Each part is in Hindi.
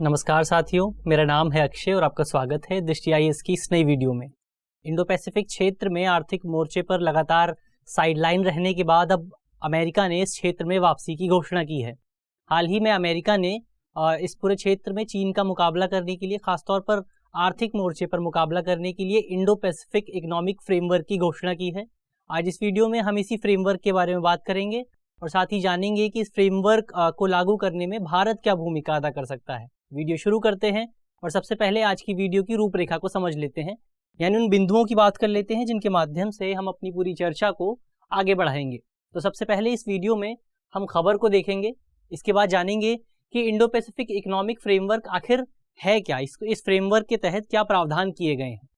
नमस्कार साथियों, मेरा नाम है अक्षय और आपका स्वागत है दृष्टि आईएएस की इस नई वीडियो में। इंडो पैसिफिक क्षेत्र में आर्थिक मोर्चे पर लगातार साइडलाइन रहने के बाद अब अमेरिका ने इस क्षेत्र में वापसी की घोषणा की है। हाल ही में अमेरिका ने इस पूरे क्षेत्र में चीन का मुकाबला करने के लिए, खासतौर पर आर्थिक मोर्चे पर मुकाबला करने के लिए इंडो पैसिफिक इकोनॉमिक फ्रेमवर्क की घोषणा की है। आज इस वीडियो में हम इसी फ्रेमवर्क के बारे में बात करेंगे और साथ ही जानेंगे कि इस फ्रेमवर्क को लागू करने में भारत क्या भूमिका अदा कर सकता है। वीडियो शुरू करते हैं और सबसे पहले आज की वीडियो की रूपरेखा को समझ लेते हैं, यानी उन बिंदुओं की बात कर लेते हैं जिनके माध्यम से हम अपनी पूरी चर्चा को आगे बढ़ाएंगे। तो सबसे पहले इस वीडियो में हम खबर को देखेंगे, इसके बाद जानेंगे कि इंडो पैसिफिक इकोनॉमिक फ्रेमवर्क आखिर है क्या, इस फ्रेमवर्क के तहत क्या प्रावधान किए गए हैं।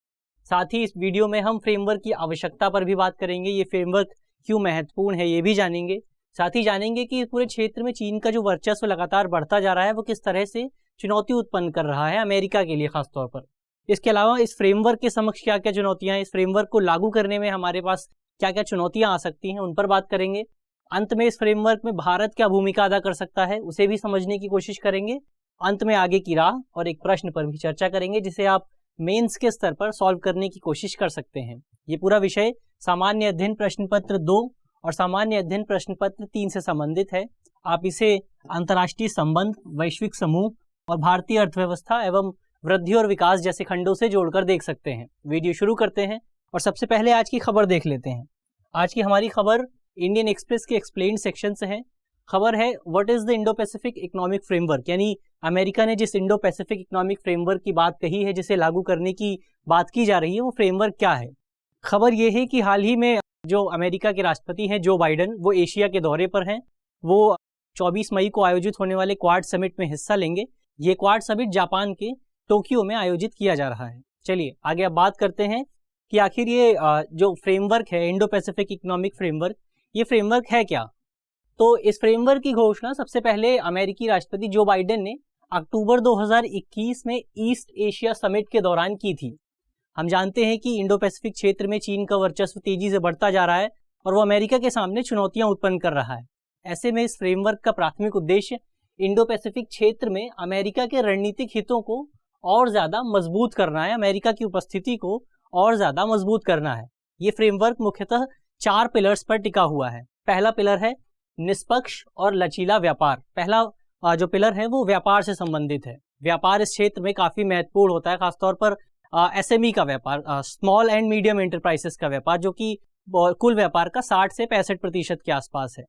साथ ही इस वीडियो में हम फ्रेमवर्क की आवश्यकता पर भी बात करेंगे, ये फ्रेमवर्क क्यों महत्वपूर्ण है ये भी जानेंगे। साथ ही जानेंगे कि पूरे क्षेत्र में चीन का जो वर्चस्व लगातार बढ़ता जा रहा है वो किस तरह से चुनौती उत्पन्न कर रहा है अमेरिका के लिए खासतौर पर। इसके अलावा इस फ्रेमवर्क के समक्ष क्या क्या चुनौतियां हैं, इस फ्रेमवर्क को लागू करने में हमारे पास क्या क्या चुनौतियां आ सकती हैं, उन पर बात करेंगे। अंत में इस फ्रेमवर्क में भारत क्या भूमिका अदा कर सकता है उसे भी समझने की कोशिश करेंगे। अंत में आगे की राह और एक प्रश्न पर भी चर्चा करेंगे जिसे आप मेंस के स्तर पर सॉल्व करने की कोशिश कर सकते हैं। ये पूरा विषय सामान्य अध्ययन प्रश्न पत्र 2 और सामान्य अध्ययन प्रश्न पत्र 3 से संबंधित है। आप इसे अंतर्राष्ट्रीय संबंध, वैश्विक समूह और भारतीय अर्थव्यवस्था एवं वृद्धि और विकास जैसे खंडों से जोड़कर देख सकते हैं। वीडियो शुरू करते हैं और सबसे पहले आज की खबर देख लेते हैं। आज की हमारी खबर इंडियन एक्सप्रेस के एक्सप्लेन्ड सेक्शन से है। खबर है what is the Indo Pacific economic framework, यानी अमेरिका ने जिस इंडो पैसिफिक इकोनॉमिक फ्रेमवर्क की बात कही है, जिसे लागू करने की बात की जा रही है, वो फ्रेमवर्क क्या है। खबर ये है कि हाल ही में जो अमेरिका के राष्ट्रपति हैं जो बाइडेन, वो एशिया के दौरे पर हैं। वो 24 मई को आयोजित होने वाले क्वाड समिट में हिस्सा लेंगे। ये क्वाड समिट जापान के टोक्यो में आयोजित किया जा रहा है। चलिए आगे अब बात करते हैं कि आखिर ये जो फ्रेमवर्क है इंडो पैसिफिक इकोनॉमिक फ्रेमवर्क, ये फ्रेमवर्क है क्या। तो इस फ्रेमवर्क की घोषणा सबसे पहले अमेरिकी राष्ट्रपति जो बाइडेन ने अक्टूबर 2021 में ईस्ट एशिया समिट के दौरान की थी। हम जानते हैं कि इंडो पैसिफिक क्षेत्र में चीन का वर्चस्व तेजी से बढ़ता जा रहा है और वो अमेरिका के सामने चुनौतियां उत्पन्न कर रहा है। ऐसे में इस फ्रेमवर्क का प्राथमिक उद्देश्य इंडो पैसिफिक क्षेत्र में अमेरिका के रणनीतिक हितों को और ज्यादा मजबूत करना है, अमेरिका की उपस्थिति को और ज्यादा मजबूत करना है। ये फ्रेमवर्क मुख्यतः 4 पिलर्स पर टिका हुआ है। पहला पिलर है निष्पक्ष और लचीला व्यापार। पहला जो पिलर है वो व्यापार से संबंधित है। व्यापार इस क्षेत्र में काफी महत्वपूर्ण होता है, खासतौर पर एसएमई का व्यापार, स्मॉल एंड मीडियम एंटरप्राइजेस का व्यापार, जो कि कुल व्यापार का 60 से 65% के आसपास है।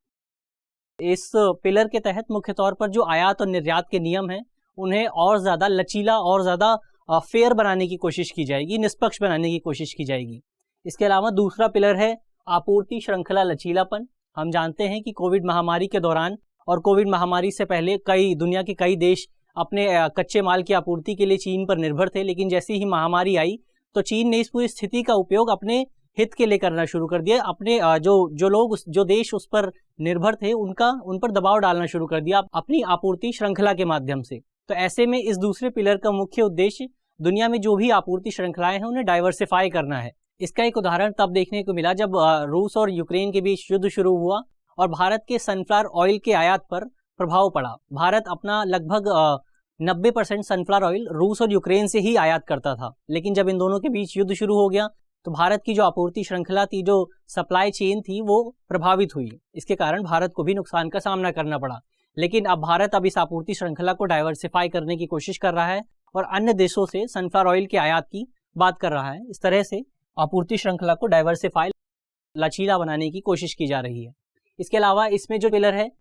इस पिलर के तहत मुख्य तौर पर जो आयात और निर्यात के नियम हैं उन्हें और ज्यादा लचीला और ज्यादा फेयर बनाने की कोशिश की जाएगी, निष्पक्ष बनाने की कोशिश की जाएगी। इसके अलावा दूसरा पिलर है आपूर्ति श्रृंखला लचीलापन। हम जानते हैं कि कोविड महामारी के दौरान और कोविड महामारी से पहले दुनिया के कई देश अपने कच्चे माल की आपूर्ति के लिए चीन पर निर्भर थे, लेकिन जैसे ही महामारी आई तो चीन ने इस पूरी स्थिति का उपयोग अपने हित के लिए करना शुरू कर दिया। अपने जो देश उस पर निर्भर थे उन पर दबाव डालना शुरू कर दिया अपनी आपूर्ति श्रृंखला के माध्यम से। तो ऐसे में इस दूसरे पिलर का मुख्य उद्देश्य दुनिया में जो भी आपूर्ति श्रृंखलाएं हैं उन्हें डाइवर्सिफाई करना है। इसका एक उदाहरण तब देखने को मिला जब रूस और यूक्रेन के बीच युद्ध शुरू हुआ और भारत के सनफ्लावर ऑयल के आयात पर प्रभाव पड़ा। भारत अपना लगभग 90% सनफ्लावर ऑयल रूस और यूक्रेन से ही आयात करता था, लेकिन जब इन दोनों के बीच युद्ध शुरू हो गया तो भारत की जो आपूर्ति श्रृंखला थी, जो सप्लाई चेन थी, वो प्रभावित हुई। इसके कारण भारत को भी नुकसान का सामना करना पड़ा। लेकिन अब भारत इस आपूर्ति श्रृंखला को डाइवर्सिफाई करने की कोशिश कर रहा है और अन्य देशों से सनफ्लावर ऑयल के आयात की बात कर रहा है। इस तरह से आपूर्ति श्रृंखला को डाइवर्सिफाई, लचीला बनाने की कोशिश की जा रही है। इसके अलावा इसमें जो पिलर है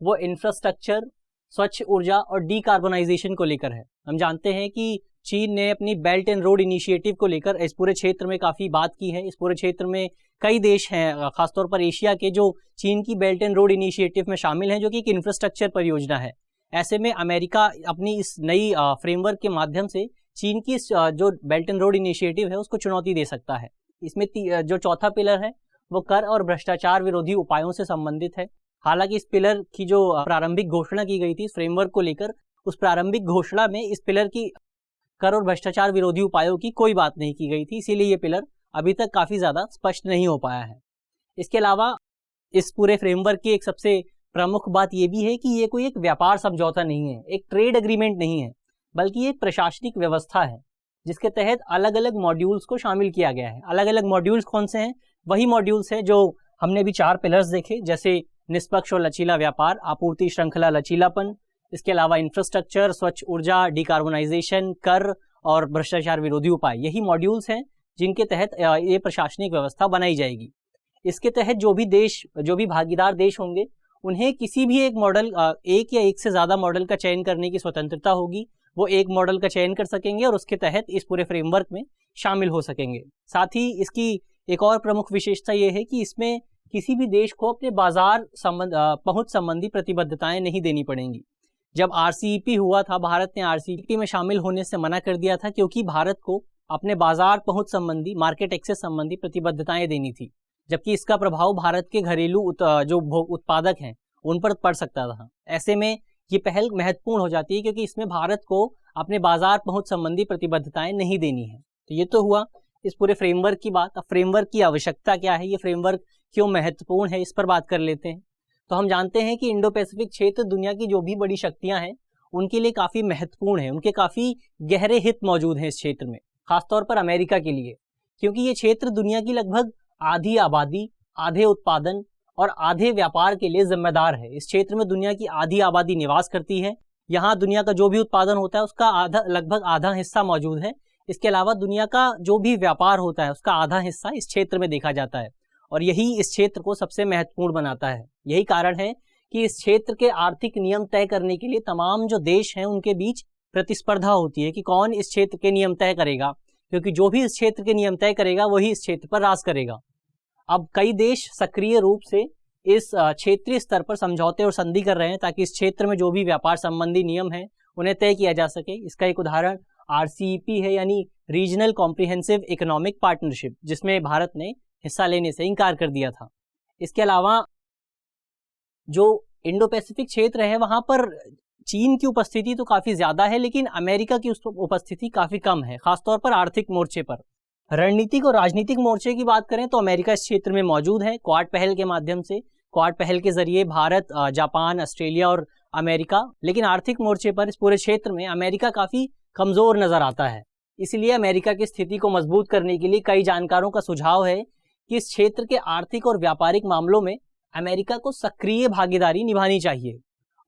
वो इंफ्रास्ट्रक्चर, स्वच्छ ऊर्जा और डीकार्बोनाइजेशन को लेकर है। हम जानते हैं कि चीन ने अपनी बेल्ट एंड रोड इनिशिएटिव को लेकर इस पूरे क्षेत्र में काफी बात की है। इस पूरे क्षेत्र में कई देश हैं, खासतौर पर एशिया के, जो चीन की बेल्ट एंड रोड इनिशिएटिव में शामिल हैं, जो कि एक इंफ्रास्ट्रक्चर परियोजना है। ऐसे में अमेरिका अपनी इस नई फ्रेमवर्क के माध्यम से चीन की जो बेल्ट एंड रोड इनिशिएटिव है उसको चुनौती दे सकता है। इसमें जो चौथा पिलर है वो कर और भ्रष्टाचार विरोधी उपायों से संबंधित है। हालांकि इस पिलर की जो प्रारंभिक घोषणा की गई थी फ्रेमवर्क को लेकर, उस प्रारंभिक घोषणा में इस पिलर की कर और भ्रष्टाचार विरोधी उपायों की कोई बात नहीं की गई थी, इसीलिए ये पिलर अभी तक काफी ज्यादा स्पष्ट नहीं हो पाया है। इसके अलावा इस पूरे फ्रेमवर्क की एक सबसे प्रमुख बात ये भी है कि ये कोई एक व्यापार समझौता नहीं है, एक ट्रेड एग्रीमेंट नहीं है। बल्कि ये एक प्रशासनिक व्यवस्था है जिसके तहत अलग अलग मॉड्यूल्स को शामिल किया गया है। अलग अलग मॉड्यूल्स कौन से हैं? वही मॉड्यूल्स हैं जो हमने भी 4 पिलर्स देखे, जैसे निष्पक्ष और लचीला व्यापार, आपूर्ति श्रृंखला लचीलापन, इसके अलावा इंफ्रास्ट्रक्चर, स्वच्छ ऊर्जा, डिकार्बोनाइजेशन, कर और भ्रष्टाचार विरोधी उपाय। यही मॉड्यूल्स हैं जिनके तहत ये प्रशासनिक व्यवस्था बनाई जाएगी। इसके तहत जो भी भागीदार देश होंगे उन्हें किसी भी एक मॉडल, एक या एक से ज़्यादा मॉडल का चयन करने की स्वतंत्रता होगी। वो एक मॉडल का चयन कर सकेंगे और उसके तहत इस पूरे फ्रेमवर्क में शामिल हो सकेंगे। साथ ही इसकी एक और प्रमुख विशेषता ये है कि इसमें किसी भी देश को अपने बाजार पहुंच संबंधी प्रतिबद्धताएं नहीं देनी पड़ेंगी। जब RCEP हुआ था, भारत ने RCEP में शामिल होने से मना कर दिया था क्योंकि भारत को अपने बाजार पहुंच संबंधी, मार्केट एक्सेस संबंधी प्रतिबद्धताएं देनी थी, जबकि इसका प्रभाव भारत के घरेलू जो उत्पादक हैं उन पर पड़ सकता था। ऐसे में ये पहल महत्वपूर्ण हो जाती है क्योंकि इसमें भारत को अपने बाजार पहुंच संबंधी प्रतिबद्धताएं नहीं देनी है। तो ये तो हुआ इस पूरे फ्रेमवर्क की बात। अब फ्रेमवर्क की आवश्यकता क्या है, ये फ्रेमवर्क क्यों महत्वपूर्ण है, इस पर बात कर लेते हैं। तो हम जानते हैं कि इंडो पैसिफिक क्षेत्र दुनिया की जो भी बड़ी शक्तियां हैं उनके लिए काफ़ी महत्वपूर्ण है, उनके काफ़ी गहरे हित मौजूद हैं इस क्षेत्र में, खासतौर पर अमेरिका के लिए, क्योंकि ये क्षेत्र दुनिया की लगभग आधी आबादी, आधे उत्पादन और आधे व्यापार के लिए जिम्मेदार है। इस क्षेत्र में दुनिया की आधी आबादी निवास करती है। यहाँ दुनिया का जो भी उत्पादन होता है उसका लगभग आधा हिस्सा मौजूद है। इसके अलावा दुनिया का जो भी व्यापार होता है उसका आधा हिस्सा इस क्षेत्र में देखा जाता है और यही इस क्षेत्र को सबसे महत्वपूर्ण बनाता है। यही कारण है कि इस क्षेत्र के आर्थिक नियम तय करने के लिए तमाम जो देश हैं उनके बीच प्रतिस्पर्धा होती है कि कौन इस क्षेत्र के नियम तय करेगा, क्योंकि जो भी इस क्षेत्र के नियम तय करेगा वही इस क्षेत्र पर राज करेगा। अब कई देश सक्रिय रूप से इस क्षेत्रीय स्तर पर समझौते और संधि कर रहे हैं ताकि इस क्षेत्र में जो भी व्यापार संबंधी नियम हैं उन्हें तय किया जा सके। इसका एक उदाहरण RCEP है, यानी रीजनल कॉम्प्रिहेंसिव इकोनॉमिक पार्टनरशिप, जिसमें भारत ने हिस्सा लेने से इनकार कर दिया था। इसके अलावा जो इंडो पैसिफिक क्षेत्र है वहाँ पर चीन की उपस्थिति तो काफ़ी ज़्यादा है, लेकिन अमेरिका की उपस्थिति काफ़ी कम है, खासतौर पर आर्थिक मोर्चे पर। रणनीतिक और राजनीतिक मोर्चे की बात करें तो अमेरिका इस क्षेत्र में मौजूद है क्वाड पहल के माध्यम से। क्वाड पहल के जरिए भारत, जापान, ऑस्ट्रेलिया और अमेरिका, लेकिन आर्थिक मोर्चे पर इस पूरे क्षेत्र में अमेरिका काफ़ी कमज़ोर नज़र आता है। इसलिए अमेरिका की स्थिति को मजबूत करने के लिए कई जानकारों का सुझाव है कि इस क्षेत्र के आर्थिक और व्यापारिक मामलों में अमेरिका को सक्रिय भागीदारी निभानी चाहिए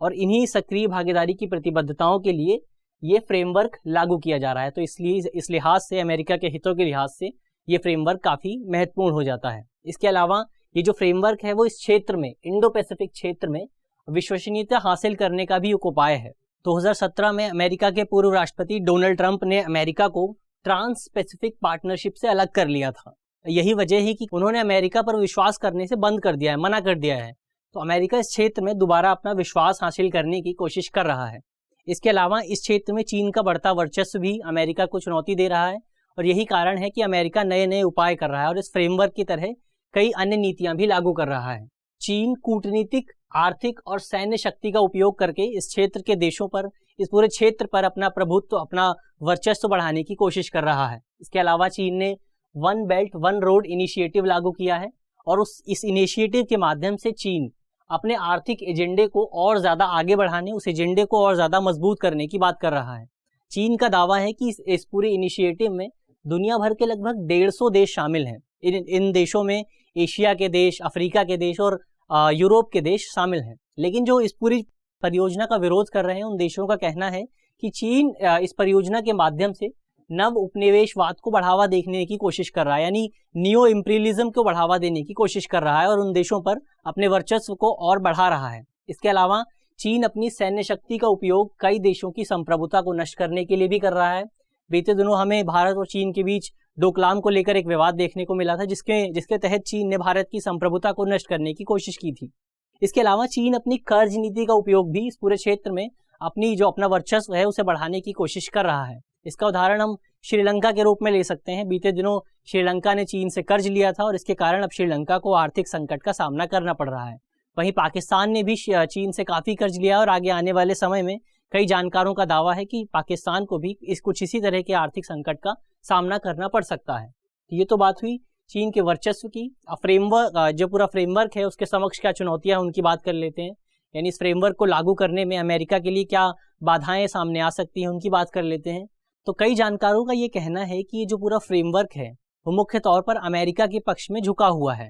और इन्हीं सक्रिय भागीदारी की प्रतिबद्धताओं के लिए ये फ्रेमवर्क लागू किया जा रहा है। तो इसलिए इस लिहाज से, अमेरिका के हितों के लिहाज से, ये फ्रेमवर्क काफ़ी महत्वपूर्ण हो जाता है। इसके अलावा ये जो फ्रेमवर्क है वो इस क्षेत्र में, इंडो पैसिफिक क्षेत्र में विश्वसनीयता हासिल करने का भी एक उपाय है। 2017 में अमेरिका के पूर्व राष्ट्रपति डोनाल्ड ट्रंप ने अमेरिका को ट्रांस पैसिफिक पार्टनरशिप से अलग कर लिया था। यही वजह है कि उन्होंने अमेरिका पर विश्वास करने से बंद कर दिया है, मना कर दिया है। तो अमेरिका इस क्षेत्र में दोबारा अपना विश्वास हासिल करने की कोशिश कर रहा है। इसके अलावा इस क्षेत्र में चीन का बढ़ता वर्चस्व भी अमेरिका को चुनौती दे रहा है और यही कारण है कि अमेरिका नए नए उपाय कर रहा है और इस फ्रेमवर्क की तरह कई अन्य नीतियां भी लागू कर रहा है। चीन कूटनीतिक, आर्थिक और सैन्य शक्ति का उपयोग करके इस क्षेत्र के देशों पर, इस पूरे क्षेत्र पर अपना प्रभुत्व, अपना वर्चस्व बढ़ाने की कोशिश कर रहा है। इसके अलावा चीन ने one belt one road initiative लागू किया है और इस इनिशिएटिव के माध्यम से चीन अपने आर्थिक एजेंडे को और ज़्यादा आगे बढ़ाने, उस एजेंडे को और ज़्यादा मजबूत करने की बात कर रहा है। चीन का दावा है कि इस पूरे इनिशिएटिव में दुनिया भर के लगभग 150 देश शामिल हैं। इन देशों में एशिया के देश, अफ्रीका के देश और यूरोप के देश शामिल हैं। लेकिन जो इस पूरी परियोजना का विरोध कर रहे हैं उन देशों का कहना है कि चीन इस परियोजना के माध्यम से नव उपनिवेशवाद को बढ़ावा देने की कोशिश कर रहा है, यानी नियो इम्पीरियलिज्म को बढ़ावा देने की कोशिश कर रहा है और उन देशों पर अपने वर्चस्व को और बढ़ा रहा है। इसके अलावा चीन अपनी सैन्य शक्ति का उपयोग कई देशों की संप्रभुता को नष्ट करने के लिए भी कर रहा है। बीते दिनों हमें भारत और चीन के बीच डोकलाम को लेकर एक विवाद देखने को मिला था, जिसके तहत चीन ने भारत की संप्रभुता को नष्ट करने की कोशिश की थी। इसके अलावा चीन अपनी कर्ज नीति का उपयोग भी इस पूरे क्षेत्र में अपना वर्चस्व है उसे बढ़ाने की कोशिश कर रहा है। इसका उदाहरण हम श्रीलंका के रूप में ले सकते हैं। बीते दिनों श्रीलंका ने चीन से कर्ज लिया था और इसके कारण अब श्रीलंका को आर्थिक संकट का सामना करना पड़ रहा है। वहीं पाकिस्तान ने भी चीन से काफ़ी कर्ज लिया और आगे आने वाले समय में कई जानकारों का दावा है कि पाकिस्तान को भी कुछ इसी तरह के आर्थिक संकट का सामना करना पड़ सकता है। ये तो बात हुई चीन के वर्चस्व की। फ्रेमवर्क, जो पूरा फ्रेमवर्क है उसके समक्ष क्या चुनौतियां, उनकी बात कर लेते हैं। यानी इस फ्रेमवर्क को लागू करने में अमेरिका के लिए क्या बाधाएं सामने आ सकती हैं, उनकी बात कर लेते हैं। तो कई जानकारों का ये कहना है कि ये जो पूरा फ्रेमवर्क है वो मुख्य तौर पर अमेरिका के पक्ष में झुका हुआ है।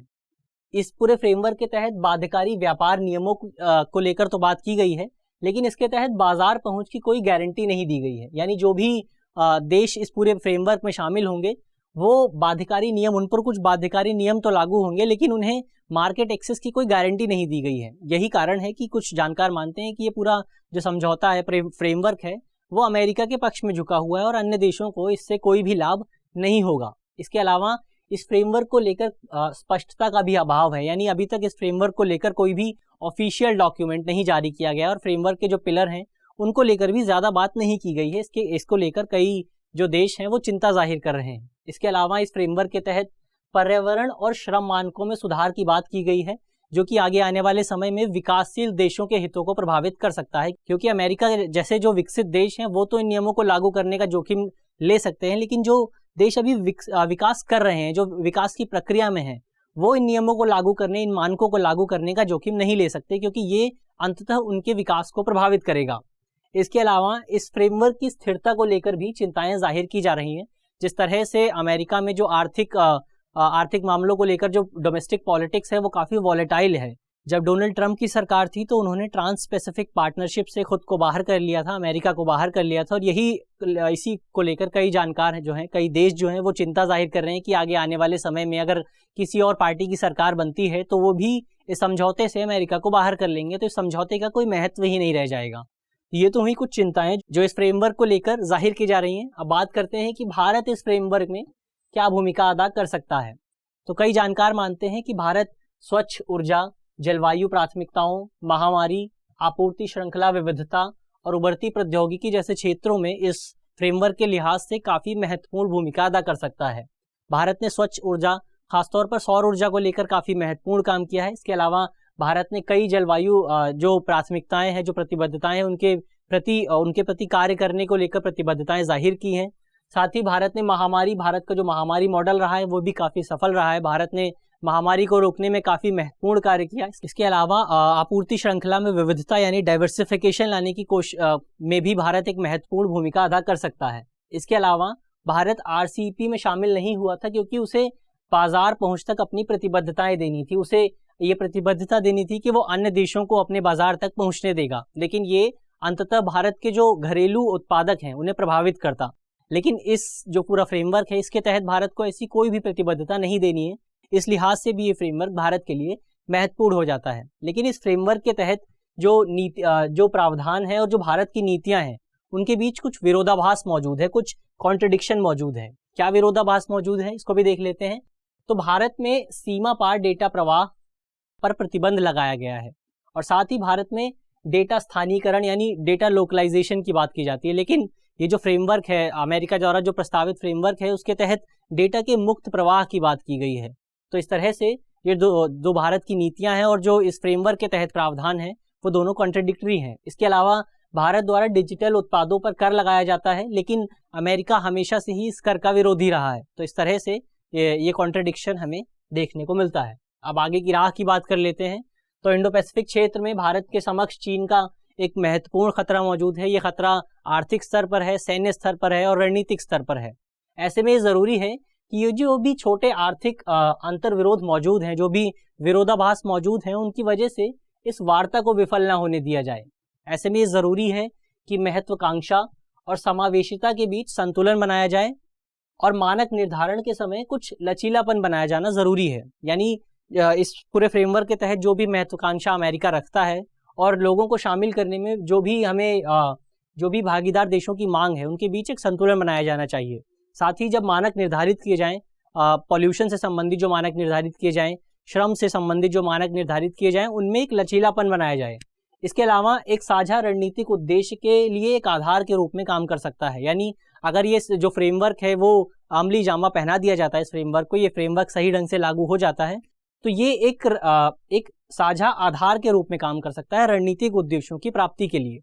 इस पूरे फ्रेमवर्क के तहत बाध्यकारी व्यापार नियमों को लेकर तो बात की गई है, लेकिन इसके तहत बाजार पहुंच की कोई गारंटी नहीं दी गई है। यानी जो भी देश इस पूरे फ्रेमवर्क में शामिल होंगे वो बाध्यकारी नियम, उन पर कुछ बाध्यकारी नियम तो लागू होंगे, लेकिन उन्हें मार्केट एक्सेस की कोई गारंटी नहीं दी गई है। यही कारण है कि कुछ जानकार मानते हैं कि ये पूरा जो समझौता है, फ्रेमवर्क है, वो अमेरिका के पक्ष में झुका हुआ है और अन्य देशों को इससे कोई भी लाभ नहीं होगा। इसके अलावा इस फ्रेमवर्क को लेकर स्पष्टता का भी अभाव है, यानी अभी तक इस फ्रेमवर्क को लेकर कोई भी ऑफिशियल डॉक्यूमेंट नहीं जारी किया गया और फ्रेमवर्क के जो पिलर हैं उनको लेकर भी ज़्यादा बात नहीं की गई है। इसको लेकर कई जो देश हैं वो चिंता जाहिर कर रहे हैं। इसके अलावा इस फ्रेमवर्क के तहत पर्यावरण और श्रम मानकों में सुधार की बात की गई है, जो कि आगे आने वाले समय में विकासशील देशों के हितों को प्रभावित कर सकता है, क्योंकि अमेरिका जैसे जो विकसित देश हैं वो तो इन नियमों को लागू करने का जोखिम ले सकते हैं, लेकिन जो देश अभी विकास कर रहे हैं, जो विकास की प्रक्रिया में है, वो इन नियमों को लागू करने, इन मानकों को लागू करने का जोखिम नहीं ले सकते, क्योंकि ये अंततः उनके विकास को प्रभावित करेगा। इसके अलावा इस फ्रेमवर्क की स्थिरता को लेकर भी चिंताएं जाहिर की जा रही हैं। जिस तरह से अमेरिका में जो आर्थिक मामलों को लेकर जो डोमेस्टिक पॉलिटिक्स है वो काफ़ी वॉलेटाइल है। जब डोनाल्ड ट्रंप की सरकार थी तो उन्होंने ट्रांस पैसिफिक पार्टनरशिप से खुद को बाहर कर लिया था, अमेरिका को बाहर कर लिया था, और इसी को लेकर कई जानकार जो हैं, कई देश जो हैं वो चिंता जाहिर कर रहे हैं कि आगे आने वाले समय में अगर किसी और पार्टी की सरकार बनती है तो वो भी इस समझौते से अमेरिका को बाहर कर लेंगे, तो इस समझौते का कोई महत्व ही नहीं रह जाएगा। ये तो हुई कुछ चिंताएं जो इस फ्रेमवर्क को लेकर जाहिर की जा रही हैं। अब बात करते हैं कि भारत इस फ्रेमवर्क में क्या भूमिका अदा कर सकता है। तो कई जानकार मानते हैं कि भारत स्वच्छ ऊर्जा, जलवायु प्राथमिकताओं, महामारी, आपूर्ति श्रृंखला विविधता और उभरती प्रौद्योगिकी जैसे क्षेत्रों में इस फ्रेमवर्क के लिहाज से काफ़ी महत्वपूर्ण भूमिका अदा कर सकता है। भारत ने स्वच्छ ऊर्जा, खासतौर पर सौर ऊर्जा को लेकर काफ़ी महत्वपूर्ण काम किया है। इसके अलावा भारत ने कई जलवायु जो प्राथमिकताएं हैं, जो प्रतिबद्धताएं हैं, उनके प्रति कार्य करने को लेकर प्रतिबद्धताएं जाहिर की हैं। साथ ही भारत ने भारत का जो महामारी मॉडल रहा है वो भी काफ़ी सफल रहा है। भारत ने महामारी को रोकने में काफ़ी महत्वपूर्ण कार्य किया। इसके अलावा आपूर्ति श्रृंखला में विविधता यानी डाइवर्सिफिकेशन लाने की कोशिश में भी भारत एक महत्वपूर्ण भूमिका अदा कर सकता है। इसके अलावा भारत RCEP में शामिल नहीं हुआ था क्योंकि उसे बाजार पहुंच तक अपनी प्रतिबद्धताएं देनी थी, उसे ये प्रतिबद्धता देनी थी कि वो अन्य देशों को अपने बाजार तक पहुंचने देगा, लेकिन ये अंततः भारत के जो घरेलू उत्पादक हैं उन्हें प्रभावित करता। लेकिन इस जो पूरा फ्रेमवर्क है इसके तहत भारत को ऐसी कोई भी प्रतिबद्धता नहीं देनी है, इस लिहाज से भी ये फ्रेमवर्क भारत के लिए महत्वपूर्ण हो जाता है। लेकिन इस फ्रेमवर्क के तहत जो प्रावधान है और जो भारत की नीतियां हैं उनके बीच कुछ विरोधाभास मौजूद है, कुछ कॉन्ट्रडिक्शन मौजूद है। क्या विरोधाभास मौजूद है इसको भी देख लेते हैं। तो भारत में सीमा पार डेटा प्रवाह पर प्रतिबंध लगाया गया है और साथ ही भारत में डेटा स्थानीयकरण यानी डेटा लोकलाइजेशन की बात की जाती है। लेकिन ये जो फ्रेमवर्क है, अमेरिका द्वारा जो प्रस्तावित फ्रेमवर्क है, उसके तहत डेटा के मुक्त प्रवाह की बात की गई है। तो इस तरह से ये दो भारत की नीतियां हैं और जो इस फ्रेमवर्क के तहत प्रावधान है वो दोनों कॉन्ट्रडिक्टरी हैं। इसके अलावा भारत द्वारा डिजिटल उत्पादों पर कर लगाया जाता है, लेकिन अमेरिका हमेशा से ही इस कर का विरोधी रहा है। तो इस तरह से ये कॉन्ट्रडिक्शन हमें देखने को मिलता है। अब आगे की राह की बात कर लेते हैं। तो इंडो पैसिफिक क्षेत्र में भारत के समक्ष चीन का एक महत्वपूर्ण खतरा मौजूद है। ये खतरा आर्थिक स्तर पर है, सैन्य स्तर पर है और रणनीतिक स्तर पर है। ऐसे में ज़रूरी है कि ये जो भी छोटे आर्थिक अंतर्विरोध मौजूद हैं, जो भी विरोधाभास मौजूद हैं, उनकी वजह से इस वार्ता को विफल ना होने दिया जाए। ऐसे में ये ज़रूरी है कि महत्वाकांक्षा और समावेशिता के बीच संतुलन बनाया जाए और मानक निर्धारण के समय कुछ लचीलापन बनाया जाना ज़रूरी है। यानी इस पूरे फ्रेमवर्क के तहत जो भी महत्वाकांक्षा अमेरिका रखता है और लोगों को शामिल करने में जो भी भागीदार देशों की मांग है, उनके बीच एक संतुलन बनाया जाना चाहिए। साथ ही जब मानक निर्धारित किए जाएं, पॉल्यूशन से संबंधित जो मानक निर्धारित किए जाएं, श्रम से संबंधित जो मानक निर्धारित किए जाएं, उनमें एक लचीलापन बनाया जाए। इसके अलावा एक साझा रणनीतिक उद्देश्य के लिए एक आधार के रूप में काम कर सकता है। यानी अगर ये जो फ्रेमवर्क है वो अमली जामा पहना दिया जाता है, इस फ्रेमवर्क को, ये फ्रेमवर्क सही ढंग से लागू हो जाता है, तो ये एक साझा आधार के रूप में काम कर सकता है रणनीतिक उद्देश्यों की प्राप्ति के लिए।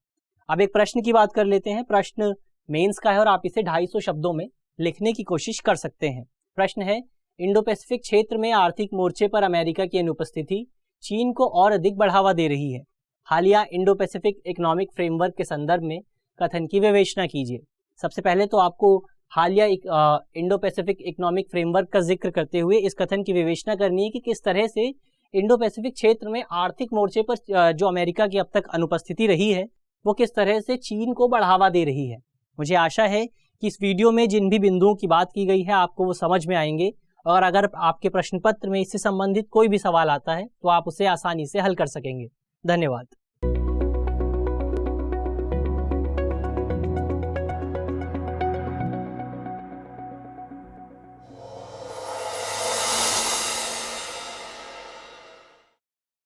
अब एक प्रश्न की बात कर लेते हैं। प्रश्न मेंस का है और आप इसे 250 शब्दों में लिखने की कोशिश कर सकते हैं। प्रश्न है, इंडो पैसिफिक क्षेत्र में आर्थिक मोर्चे पर अमेरिका की अनुपस्थिति चीन को और अधिक बढ़ावा दे रही है। हालिया इंडो पैसिफिक इकोनॉमिक फ्रेमवर्क के संदर्भ में कथन की विवेचना कीजिए। सबसे पहले तो आपको हालिया इंडो पैसिफिक इकोनॉमिक फ्रेमवर्क का जिक्र करते हुए इस कथन की विवेचना करनी है कि किस तरह से इंडो पैसिफिक क्षेत्र में आर्थिक मोर्चे पर जो अमेरिका की अब तक अनुपस्थिति रही है वो किस तरह से चीन को बढ़ावा दे रही है। मुझे आशा है कि इस वीडियो में जिन भी बिंदुओं की बात की गई है आपको वो समझ में आएंगे, और अगर आपके प्रश्न पत्र में इससे संबंधित कोई भी सवाल आता है तो आप उसे आसानी से हल कर सकेंगे। धन्यवाद।